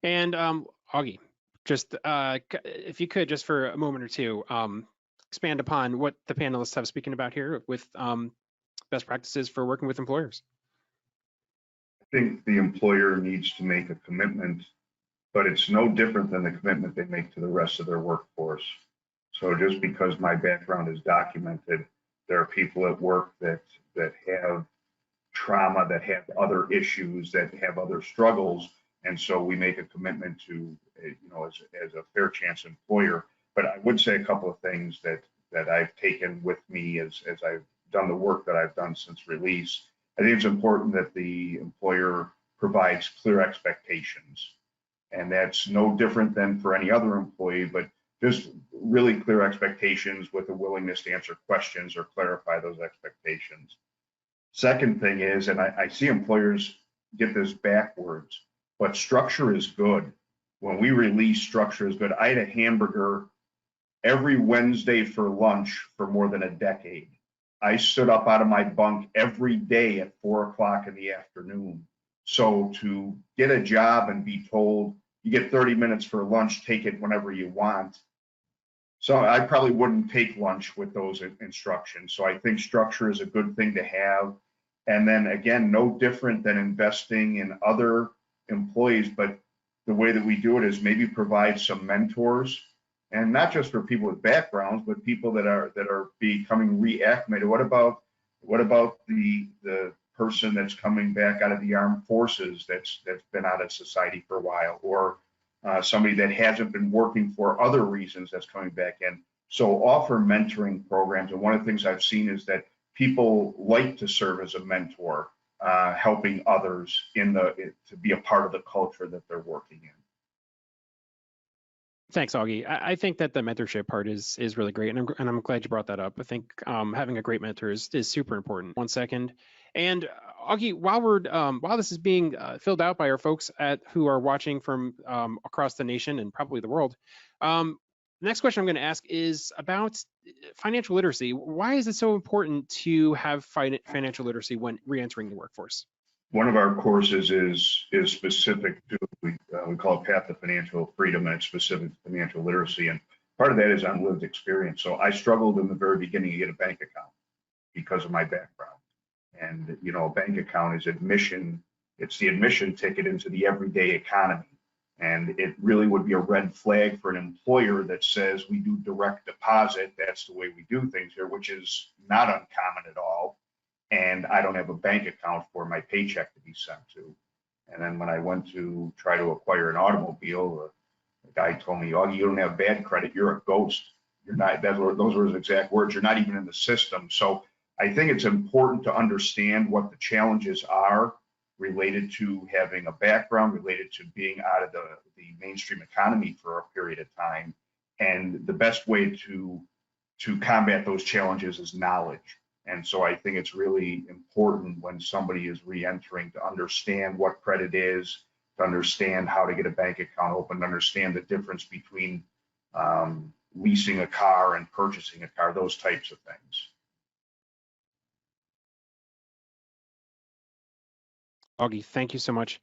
And Augie, just if you could, just for a moment or two, expand upon what the panelists have spoken about here with best practices for working with employers. I think the employer needs to make a commitment, but it's no different than the commitment they make to the rest of their workforce. So just because my background is documented, there are people at work that have trauma, that have other issues, that have other struggles, and so we make a commitment to, as a fair chance employer. But I would say a couple of things that I've taken with me as I've done the work that I've done since release. I think it's important that the employer provides clear expectations, and that's no different than for any other employee, but just really clear expectations with a willingness to answer questions or clarify those expectations. Second thing is, and I see employers get this backwards, but structure is good. When we release, structure is good. I had a hamburger every Wednesday for lunch for more than a decade. I stood up out of my bunk every day at 4 o'clock in the afternoon. So to get a job and be told you get 30 minutes for lunch, take it whenever you want. So I probably wouldn't take lunch with those instructions. So I think structure is a good thing to have. And then again, no different than investing in other employees, but the way that we do it is maybe provide some mentors, and not just for people with backgrounds, but people that are becoming reacclimated. What about the person that's coming back out of the armed forces that's been out of society for a while, or somebody that hasn't been working for other reasons that's coming back in? So offer mentoring programs. And one of the things I've seen is that people like to serve as a mentor, helping others to be a part of the culture that they're working in. Thanks, Augie. I think that the mentorship part is really great, and I'm glad you brought that up. I think having a great mentor is super important. 1 second, and Augie, while this is being filled out by our folks who are watching from across the nation and probably the world, the next question I'm going to ask is about financial literacy. Why is it so important to have financial literacy when re-entering the workforce? One of our courses is specific to, we call it Path to Financial Freedom, and it's specific to financial literacy. And part of that is on lived experience. So I struggled in the very beginning to get a bank account because of my background. And, a bank account is admission. It's the admission ticket into the everyday economy. And it really would be a red flag for an employer that says we do direct deposit. That's the way we do things here, which is not uncommon at all. And I don't have a bank account for my paycheck to be sent to. And then when I went to try to acquire an automobile, the guy told me, "Oh, you don't have bad credit. You're a ghost. You're not." Those were his exact words. You're not even in the system. So I think it's important to understand what the challenges are related to having a background, related to being out of the mainstream economy for a period of time. And the best way to combat those challenges is knowledge. And so I think it's really important when somebody is re-entering to understand what credit is, to understand how to get a bank account open, to understand the difference between leasing a car and purchasing a car, those types of things. Augie, thank you so much.